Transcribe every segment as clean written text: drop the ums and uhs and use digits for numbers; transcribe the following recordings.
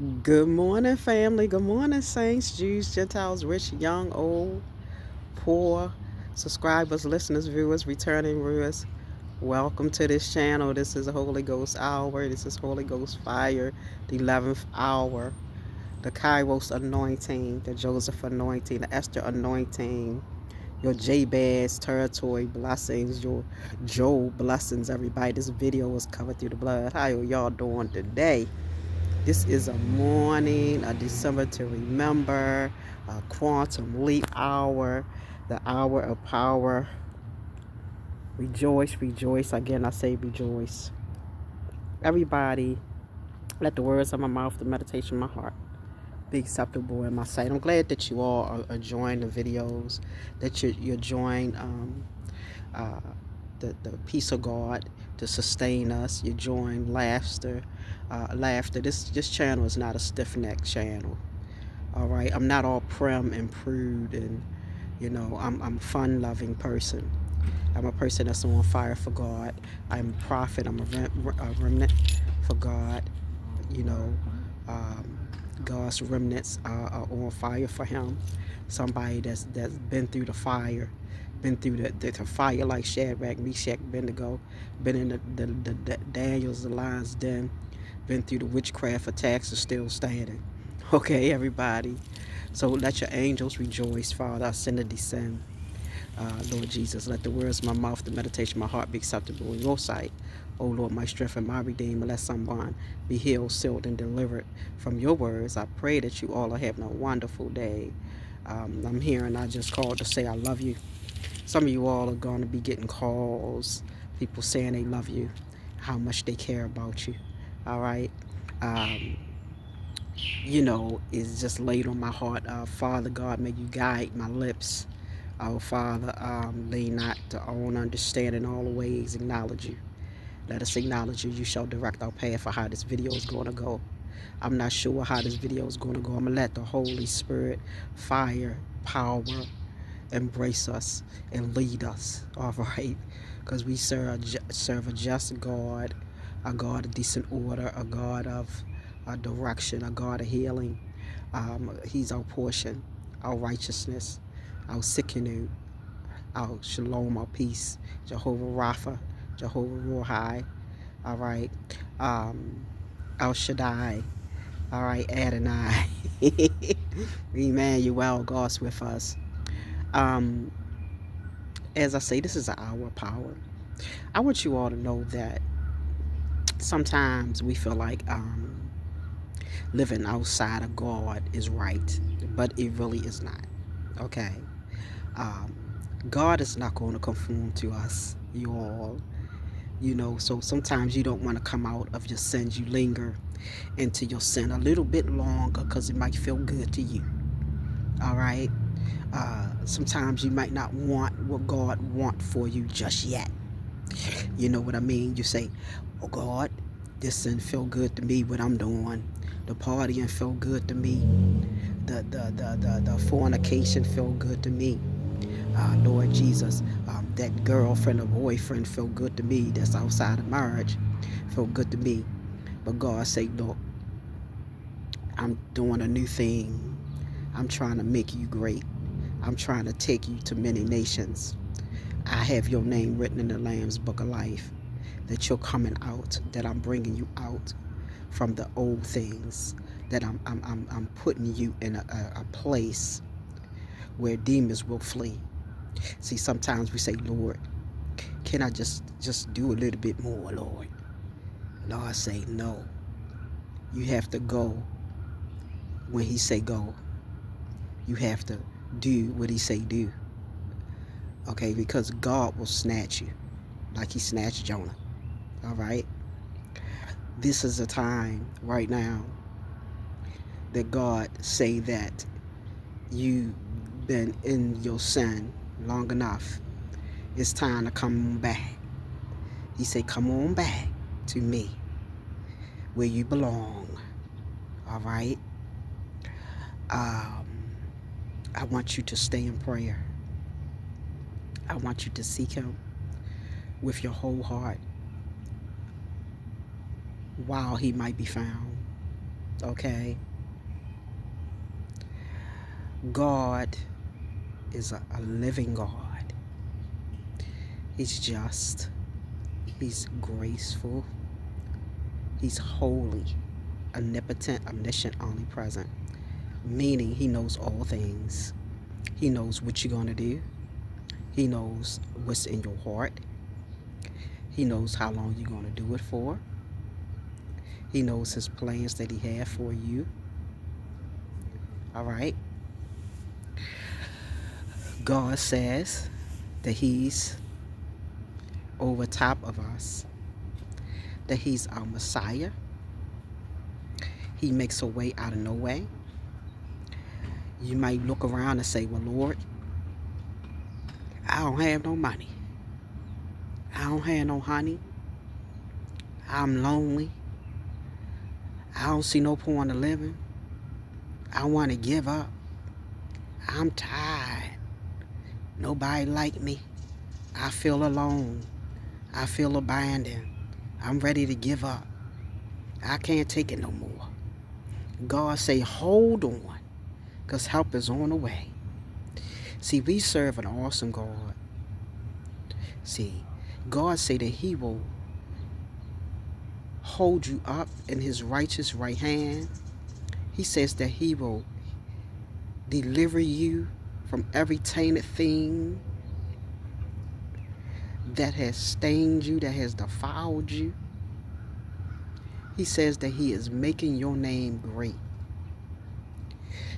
Good morning, family. Good morning, saints, Jews, Gentiles, rich, young, old, poor, subscribers, listeners, viewers, returning viewers. Welcome to this channel. This is Holy Ghost Hour. This is Holy Ghost Fire, the 11th hour, the Kairos anointing, the Joseph anointing, the Esther anointing, your Jabez territory blessings, your Job blessings, everybody. This video is covered through the blood. How are y'all doing today? This is a morning, a December to remember, a quantum leap hour, the hour of power. Rejoice, rejoice. Again, I say rejoice. Everybody, let the words of my mouth, the meditation of my heart be acceptable in my sight. I'm glad that you all are enjoying the videos, that you're enjoying uh, the peace of God to sustain us. You're enjoying laughter. This channel is not a stiff neck channel. All right, I'm not all prim and prude, and I'm a fun-loving person. I'm a person that's on fire for God. I'm a prophet. I'm a remnant for God. You know, um, God's remnants are on fire for Him. Somebody that's been through the fire, been through the fire like Shadrach, Meshach, Abednego, been in the Daniel's, the lion's den, been through the witchcraft attacks, are still standing. Okay, everybody. So let your angels rejoice, Father. I send and descend. Lord Jesus, let the words of my mouth, the meditation of my heart be acceptable in your sight. O Lord, my strength and my redeemer, let someone be healed, sealed, and delivered from your words. I pray that you all are having a wonderful day. I'm here and I just called to say I love you. Some of you all are going to be getting calls, people saying they love you, how much they care about you. All right. Um, is just laid on my heart. Father God, may you guide my lips. Our Father, lean not to our own understanding, all the ways acknowledge you. Let us acknowledge you. You shall direct our path for how this video is going to go. I'm not sure how this video is going to go. I'm going to let the Holy Spirit, fire, power, embrace us and lead us, all right? Because we serve a just God, a God of decent order, a God of direction, a God of healing. He's our portion, our righteousness, our sikkenu, our shalom, our peace, Jehovah Rapha, Jehovah Ruhai, all right, El Shaddai, all right, Adonai, Emmanuel, God's with us. Um, as I say, this is an hour of power. I want you all to know that sometimes we feel like living outside of God is right, but it really is not. Okay. Um, God is not going to conform to us, you all. So sometimes you don't want to come out of your sins. You linger into your sin a little bit longer because it might feel good to you. All right. Sometimes you might not want what God wants for you just yet. You know what I mean? You say, "Oh God, this sin feel good to me. What I'm doing, the partying feel good to me. The fornication feel good to me. Lord Jesus, that girlfriend or boyfriend feel good to me. That's outside of marriage, feel good to me." But God say, "Look, I'm doing a new thing. I'm trying to make you great. I'm trying to take you to many nations. I have your name written in the Lamb's Book of Life, that you're coming out, that I'm bringing you out from the old things, that I'm putting you in a place where demons will flee." See, sometimes we say, "Lord, can I just do a little bit more, Lord?" Lord say, "No, you have to go when He say go. You have to do what He say do." Okay, because God will snatch you like He snatched Jonah. All right. This is a time right now that God say that you've been in your sin long enough. It's time to come on back. He say, "Come on back to me where you belong." All right. Um, I want you to stay in prayer. I want you to seek Him with your whole heart while He might be found. Okay? God is a living God. He's just. He's graceful. He's holy, omnipotent, omniscient, omnipresent. Meaning he knows all things. He knows what you're going to do. He knows what's in your heart. He knows how long you're going to do it for. He knows his plans that he had for you. All right? God says that he's over top of us, that he's our Messiah. He makes a way out of no way. You might look around and say, well, Lord, I don't have no money. I don't have no honey. I'm lonely. I don't see no point in living. I want to give up. I'm tired. Nobody like me. I feel alone. I feel abandoned. I'm ready to give up. I can't take it no more. God say, hold on, because help is on the way. See, we serve an awesome God. See, God say that he will hold you up in his righteous right hand. He says that he will deliver you from every tainted thing that has stained you, that has defiled you. He says that he is making your name great.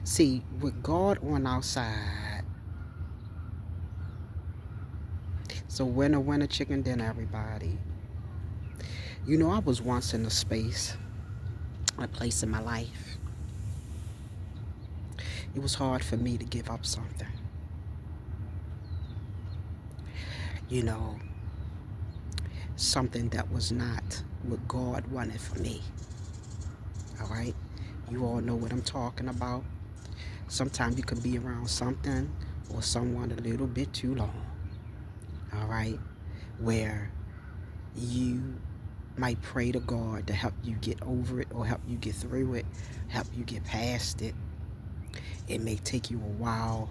See, with God on our side, so winner, winner, chicken dinner, everybody. You know, I was once in a place in my life. It was hard for me to give up something. You know, something that was not what God wanted for me. All right? You all know what I'm talking about. Sometimes you can be around something or someone a little bit too long. All right? Where you might pray to God to help you get over it or help you get through it, help you get past it. It may take you a while,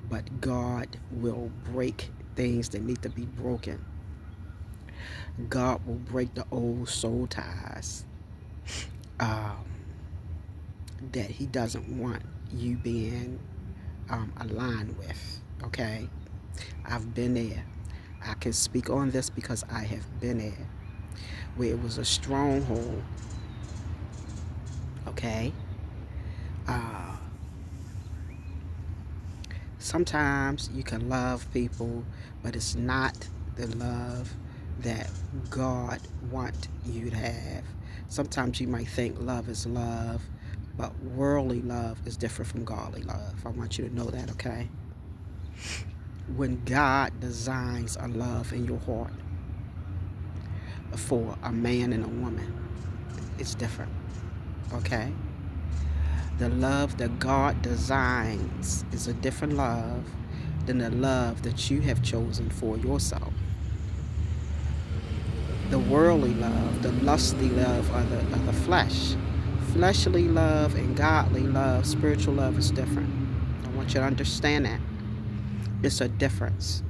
but God will break things that need to be broken. God will break the old soul ties that he doesn't want you being aligned with. Okay? I've been there. I can speak on this because I have been there, where it was a stronghold. Okay? Sometimes you can love people, but it's not the love that God wants you to have. Sometimes you might think love is love, but worldly love is different from godly love. I want you to know that, okay? When God designs a love in your heart for a man and a woman, it's different, okay? The love that God designs is a different love than the love that you have chosen for yourself. The worldly love, the lusty love of the flesh. Fleshly love and godly love, spiritual love is different. I want you to understand that. It's a difference.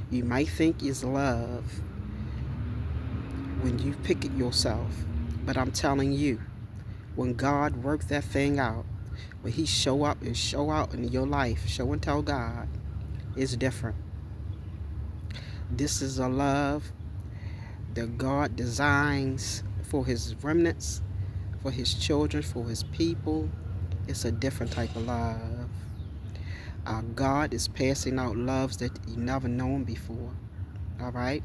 You might think it's love when you pick it yourself, but I'm telling you, when God worked that thing out, when he show up and show out in your life, show and tell God, it's different. This is a love that God designs for his remnants, for his children, for his people. It's a different type of love. God is passing out loves that you never known before. All right?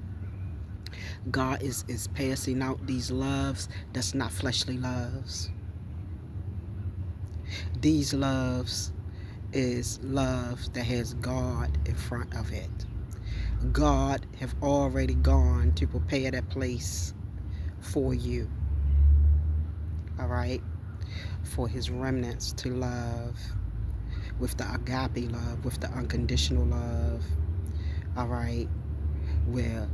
God is passing out these loves that's not fleshly loves. These loves is love that has God in front of it. God have already gone to prepare that place for you. All right? For his remnants to love with the agape love, with the unconditional love. All right? Where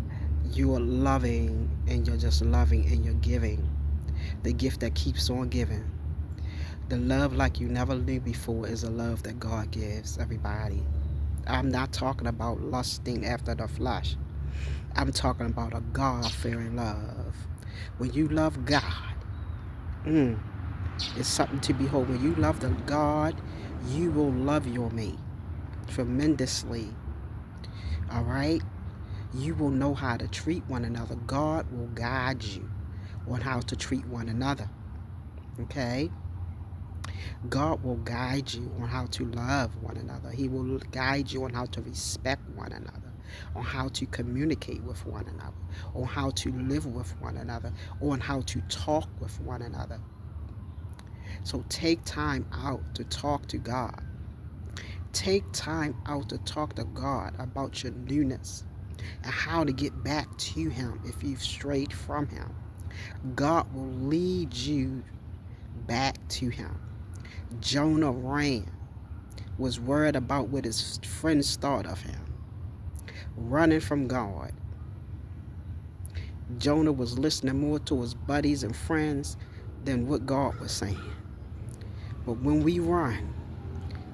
you're loving and you're just loving and you're giving. The gift that keeps on giving. The love like you never knew before is a love that God gives everybody. I'm not talking about lusting after the flesh. I'm talking about a God-fearing love. When you love God, mm, it's something to behold. When you love the God, you will love your mate tremendously. All right? You will know how to treat one another. God will guide you on how to treat one another. Okay? God will guide you on how to love one another. He will guide you on how to respect one another, on how to communicate with one another, on how to live with one another, on how to talk with one another. So take time out to talk to God. Take time out to talk to God about your newness and how to get back to Him if you've strayed from Him. God will lead you back to Him. Jonah ran, was worried about what his friends thought of him, running from God. Jonah was listening more to his buddies and friends than what God was saying. But when we run,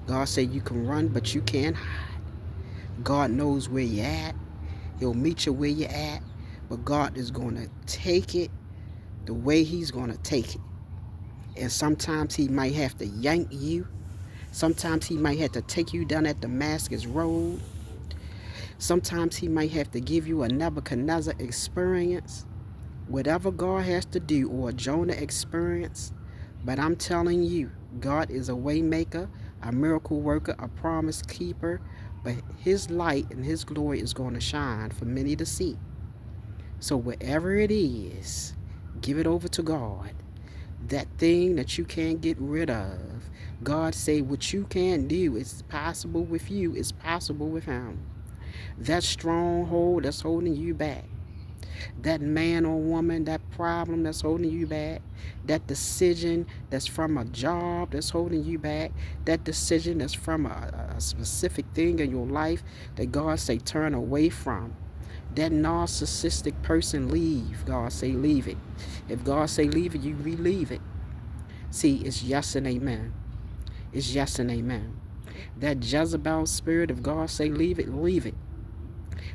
God said you can run, but you can't hide. God knows where you're at. He'll meet you where you're at. But God is going to take it the way He's going to take it. And sometimes He might have to yank you. Sometimes He might have to take you down at Damascus Road. Sometimes He might have to give you a Nebuchadnezzar experience. Whatever God has to do, or a Jonah experience. But I'm telling you, God is a way maker, a miracle worker, a promise keeper. But His light and His glory is going to shine for many to see. So whatever it is, give it over to God. That thing that you can't get rid of, God say what you can't do is possible with you, is possible with Him. That stronghold that's holding you back, that man or woman, that problem that's holding you back, that decision that's from a job that's holding you back, that decision that's from a specific thing in your life that God say turn away from. That narcissistic person, leave. God say leave it. If God say leave it, you relieve it. See, it's yes and amen. It's yes and amen. That Jezebel spirit, if God say leave it, leave it.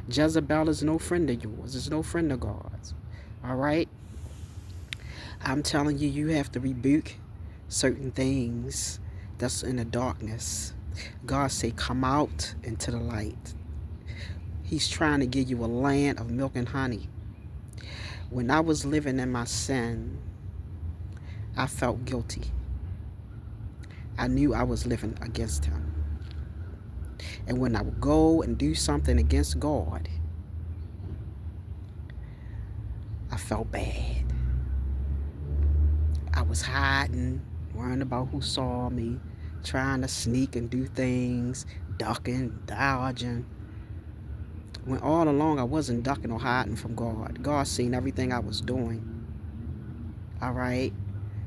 Jezebel is no friend of yours. It's no friend of God's. All right? I'm telling you, you have to rebuke certain things that's in the darkness. God say come out into the light. He's trying to give you a land of milk and honey. When I was living in my sin, I felt guilty. I knew I was living against Him. And when I would go and do something against God, I felt bad. I was hiding, worrying about who saw me, trying to sneak and do things, ducking, dodging. When all along I wasn't ducking or hiding from God. God seen everything I was doing. All right?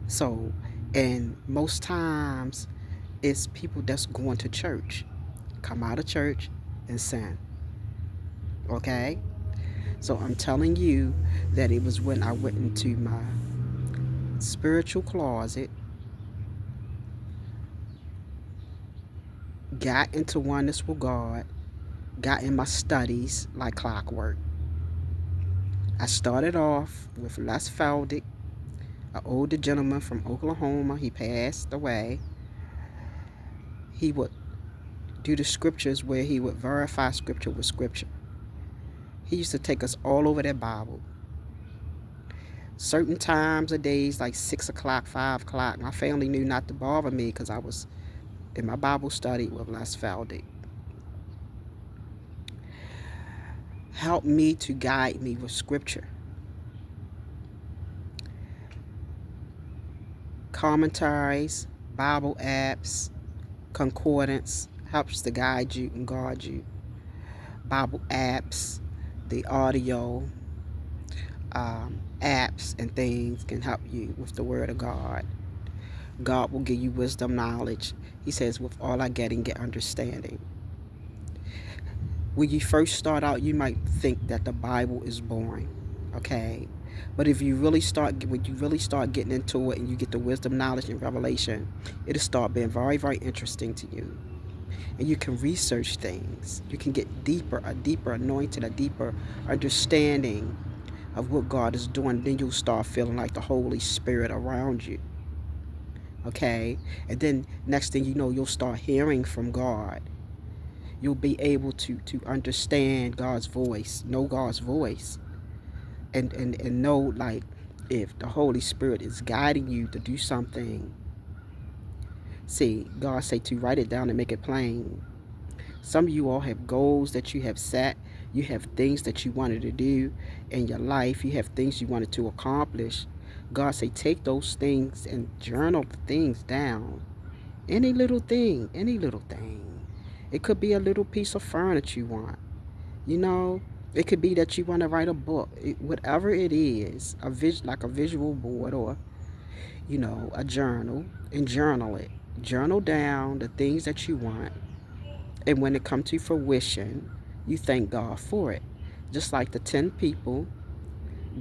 So, and most times it's people that's going to church. Come out of church and sin. Okay? So I'm telling you that it was when I went into my spiritual closet, got into oneness with God, got in my studies like clockwork. I started off with Les Feldick, an older gentleman from Oklahoma. He passed away. He would do the scriptures where he would verify scripture with scripture. He used to take us all over that Bible. Certain times of days, like 6 o'clock, 5 o'clock, my family knew not to bother me because I was in my Bible study with Les Feldick. Help me to guide me with scripture. Commentaries, Bible apps, concordance helps to guide you and guard you. Bible apps, the audio apps and things can help you with the Word of God. God will give you wisdom, knowledge. He says, with all I get understanding. When you first start out, you might think that the Bible is boring. Okay? But if you really start, when you really start getting into it and you get the wisdom, knowledge, and revelation, it'll start being very, very interesting to you. And you can research things. You can get deeper, a deeper anointing, a deeper understanding of what God is doing. Then you'll start feeling like the Holy Spirit around you. Okay? And then next thing you know, you'll start hearing from God. You'll be able to understand God's voice, know God's voice, and know, like, if the Holy Spirit is guiding you to do something. See, God say to write it down and make it plain. Some of you all have goals that you have set. You have things that you wanted to do in your life. You have things you wanted to accomplish. God say take those things and journal the things down. Any little thing, any little thing. It could be a little piece of furniture you want. You know, it could be that you want to write a book. Whatever it is, like a visual board, or, a journal, and journal it. Journal down the things that you want, and when it comes to fruition, you thank God for it. Just like the 10 people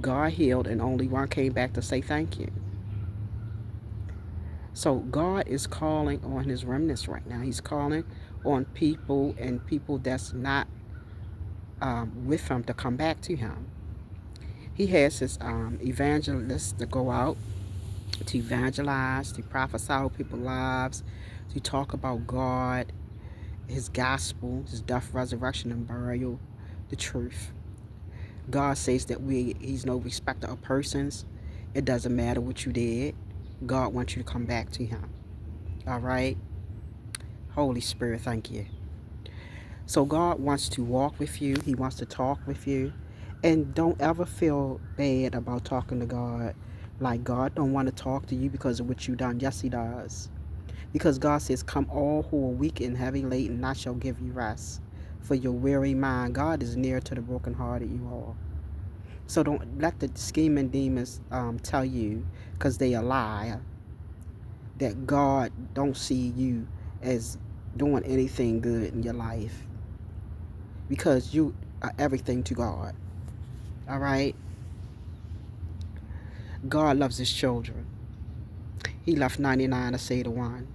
God healed and only one came back to say thank you. So God is calling on his remnants right now. He's calling on people, and people that's not with him, to come back to him. He has his evangelists to go out to evangelize, to prophesy over people's lives, to talk about God, his gospel, his death, resurrection, and burial, the truth. God says that he's no respecter of persons. It doesn't matter what you did. God wants you to come back to him. All right? Holy Spirit, thank you. So God wants to walk with you. He wants to talk with you. And don't ever feel bad about talking to God. Like God don't want to talk to you because of what you done. Yes, he does. Because God says, come all who are weak and heavy laden, and I shall give you rest. For your weary mind, God is near to the brokenhearted, you all. So don't let the scheming demons tell you, because they a lie, that God don't see you as doing anything good in your life. Because you are everything to God. All right? God loves his children. He left 99 to save the one.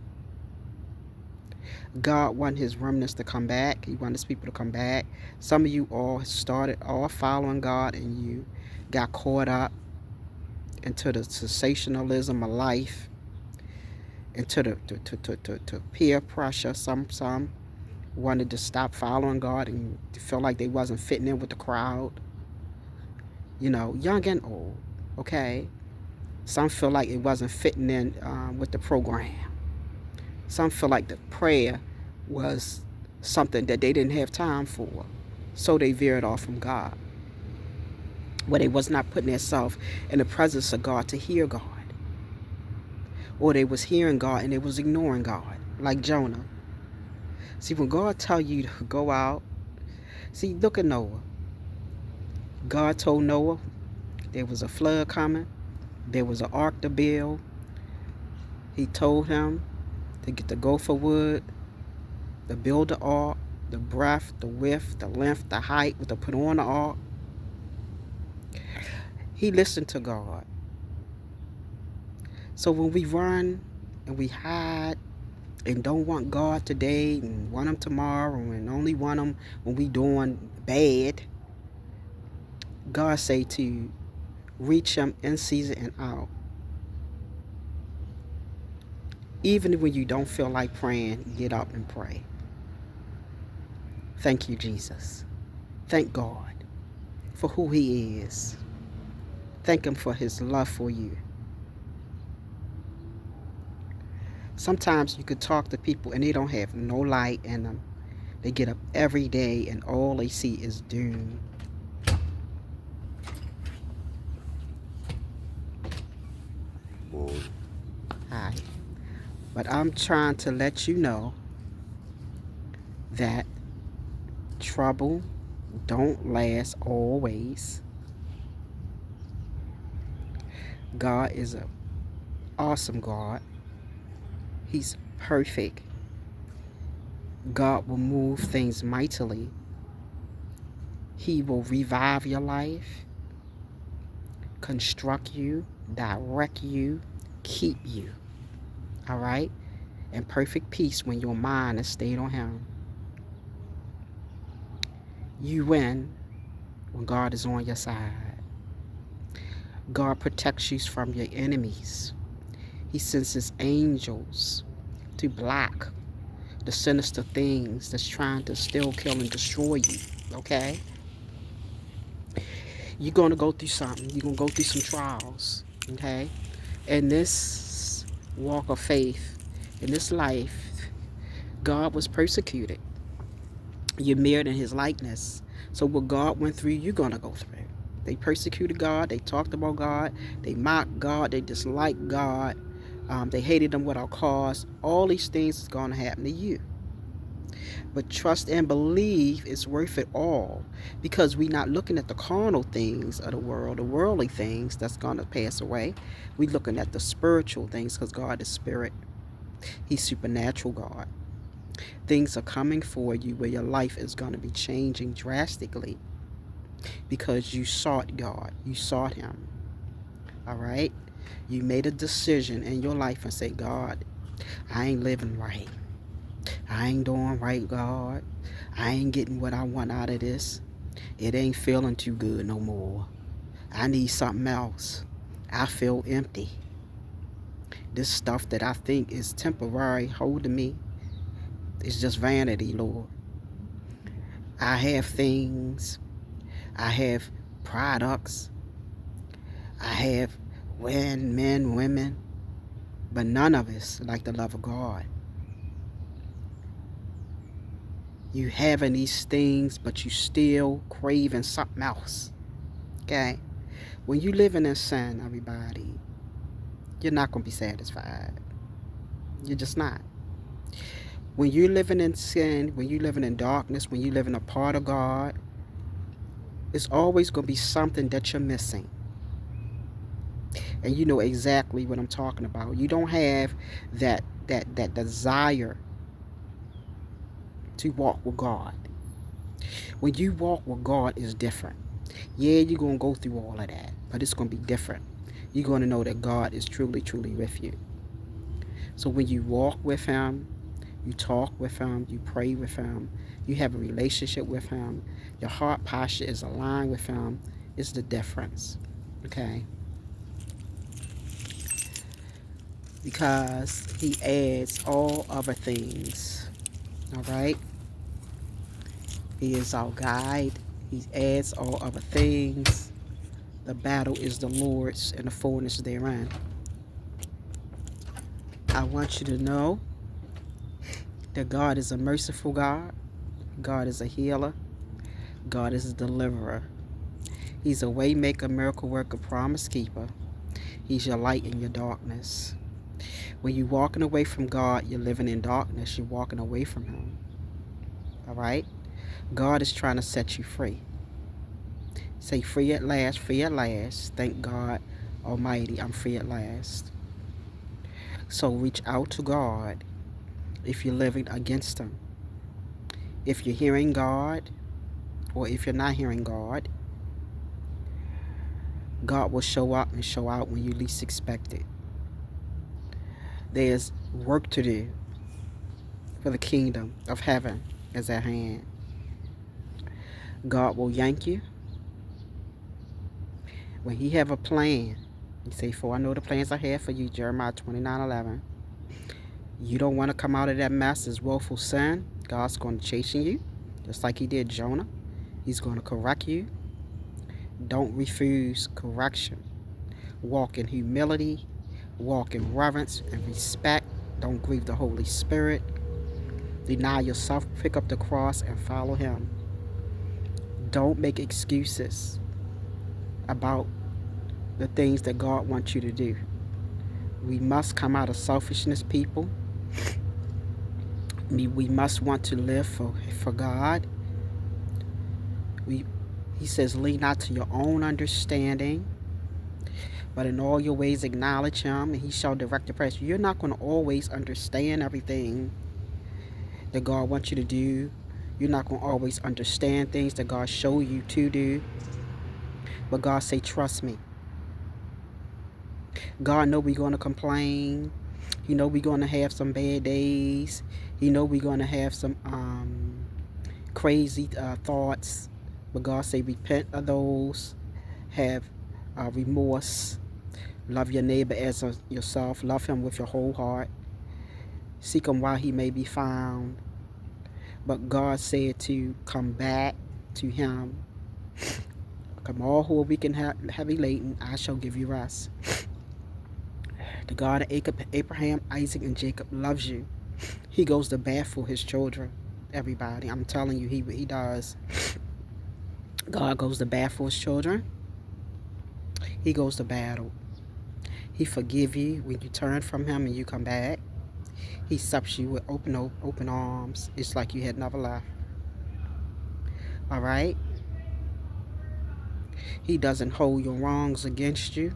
God wants his remnants to come back. He wants his people to come back. Some of you all started all following God, and you got caught up into the sensationalism of life, into the to peer pressure. Some wanted to stop following God and felt like they wasn't fitting in with the crowd. Young and old. Okay. Some feel like it wasn't fitting in with the program. Some feel like the prayer was something that they didn't have time for. So they veered off from God. Where they was not putting themselves in the presence of God to hear God. Or they was hearing God and they was ignoring God. Like Jonah. See, when God tell you to go out, see, look at Noah. God told Noah there was a flood coming. There was an ark to build. He told him to get the gopher wood, to build the ark, the breadth, the width, the length, the height, to put on the ark. He listened to God. So when we run and we hide and don't want God today and want him tomorrow and only want him when we doing bad, God say to reach him in season and out. Even when you don't feel like praying, get up and pray. Thank you, Jesus. Thank God for who he is. Thank him for his love for you. Sometimes you could talk to people and they don't have no light in them. They get up every day and all they see is doom. Hi. But I'm trying to let you know that trouble don't last always. God is an awesome God. He's perfect. God will move things mightily. He will revive your life. construct you, direct you, keep you. All right? In perfect peace when your mind is stayed on Him. You win when God is on your side. God protects you from your enemies. He sends His angels to block the sinister things that's trying to steal, kill, and destroy you. Okay? You're going to go through something. You're going to go through some trials. Okay? In this walk of faith, in this life, God was persecuted. You're mirrored in His likeness. So what God went through, you're going to go through. They persecuted God. They talked about God. They mocked God. They disliked God. They hated Him without cause. All these things is going to happen to you. But trust and believe it's worth it all, because we're not looking at the carnal things of the world, the worldly things that's going to pass away. We're looking at the spiritual things, because God is spirit. He's supernatural God. Things are coming for you where your life is going to be changing drastically because you sought God. You sought Him. All right? You made a decision in your life and say, God, I ain't living right. I ain't doing right, God. I ain't getting what I want out of this. It ain't feeling too good no more. I need something else. I feel empty. This stuff that I think is temporary holding me is just vanity, Lord. I have things. I have products. I have men, women. But none of us like the love of God. You having these things, but you still craving something else. Okay? When you living in sin, everybody, you're not going to be satisfied. You're just not. When you're living in sin, when you're living in darkness, when you're living apart of God, it's always going to be something that you're missing. And you know exactly what I'm talking about. You don't have that desire to walk with God. When you walk with God, it's different. Yeah, you're going to go through all of that, but it's going to be different. You're going to know that God is truly, truly with you. So when you walk with Him, you talk with Him, you pray with Him, you have a relationship with Him, your heart posture is aligned with Him, it's the difference. Okay? Because He adds all other things. All right? He is our guide. He adds all other things. The battle is the Lord's and the fullness therein. I want you to know that God is a merciful God. God is a healer. God is a deliverer. He's a way maker, miracle worker, promise keeper. He's your light in your darkness. When you're walking away from God, you're living in darkness. You're walking away from Him. All right? God is trying to set you free. Say, free at last, free at last. Thank God Almighty, I'm free at last. So reach out to God if you're living against Him. If you're hearing God, or if you're not hearing God, God will show up and show out when you least expect it. There's work to do, for the kingdom of heaven is at hand. God will yank you. When He have a plan, He say, for I know the plans I have for you, Jeremiah 29:11. You don't want to come out of that mess as willful sin. God's going to chasten you, just like He did Jonah. He's going to correct you. Don't refuse correction. Walk in humility. Walk in reverence and respect. Don't grieve the Holy Spirit. Deny yourself. Pick up the cross and follow Him. Don't make excuses about the things that God wants you to do. We must come out of selfishness, people. We must want to live for God. He says, lean not to your own understanding, but in all your ways acknowledge Him, and He shall direct your path. You're not going to always understand everything that God wants you to do. You're not going to always understand things that God show you to do. But God say, trust me. God know we're going to complain. He know we're going to have some bad days. He know we're going to have some crazy thoughts. But God say repent of those. Have remorse. Love your neighbor as yourself. Love him with your whole heart. Seek him while he may be found. But God said to come back to him. Come all who are weak and heavy laden, I shall give you rest. The God of Abraham, Isaac, and Jacob loves you. He goes to bat for his children. Everybody, I'm telling you, he does. God goes to bat for his children. He goes to battle. He forgive you when you turn from him and you come back. He accepts you with open arms. It's like you had never left. All right? He doesn't hold your wrongs against you.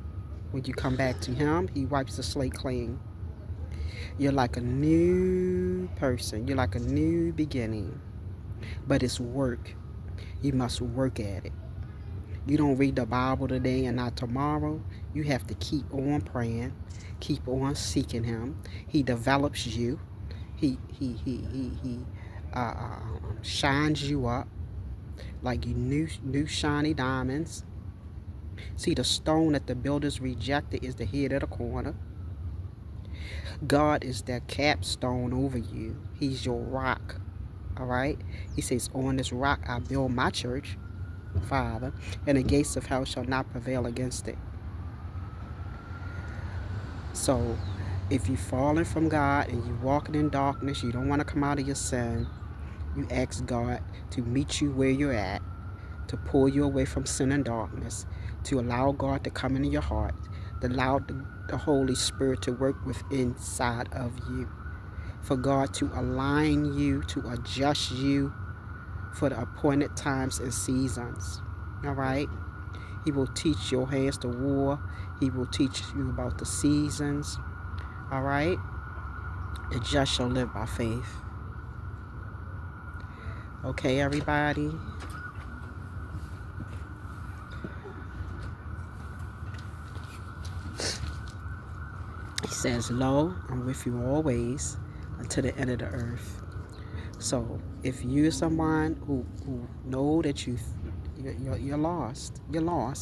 When you come back to him, he wipes the slate clean. You're like a new person. You're like a new beginning. But it's work. You must work at it. You don't read the Bible today and not tomorrow. You have to keep on praying, keep on seeking him. He develops you. He shines you up like you new shiny diamonds. See, the stone that the builders rejected is the head of the corner. God is that capstone over you. He's your rock. All right? He says, on this rock I build my church, Father, and the gates of hell shall not prevail against it. So if you're falling from God and you're walking in darkness, you don't want to come out of your sin, you ask God to meet you where you're at, to pull you away from sin and darkness, to allow God to come into your heart, to allow the Holy Spirit to work within inside of you, for God to align you, to adjust you for the appointed times and seasons. All right? He will teach your hands to war. He will teach you about the seasons. All right? The just shall live by faith. Okay, everybody? He says, lo, I'm with you always until the end of the earth. So if you're someone who know that you're lost,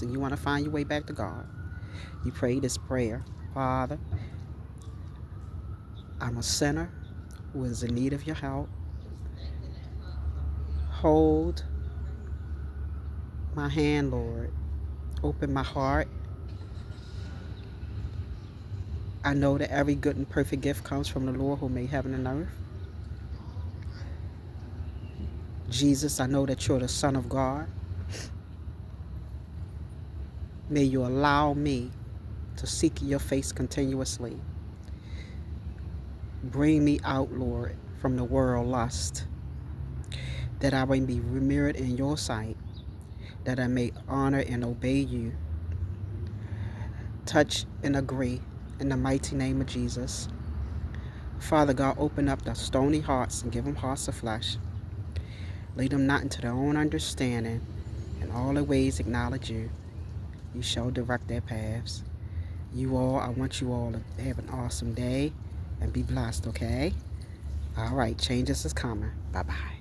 and you want to find your way back to God, you pray this prayer. Father, I'm a sinner who is in need of your help. Hold my hand, Lord. Open my heart. I know that every good and perfect gift comes from the Lord who made heaven and earth. Jesus, I know that you're the Son of God. May you allow me to seek your face continuously. Bring me out, Lord, from the world lust, that I may be mirrored in your sight, that I may honor and obey you. Touch and agree in the mighty name of Jesus. Father God, open up the stony hearts and give them hearts of flesh. Lead them not into their own understanding. In all their ways acknowledge you. You shall direct their paths. I want you all to have an awesome day and be blessed, okay? All right, changes is coming. Bye-bye.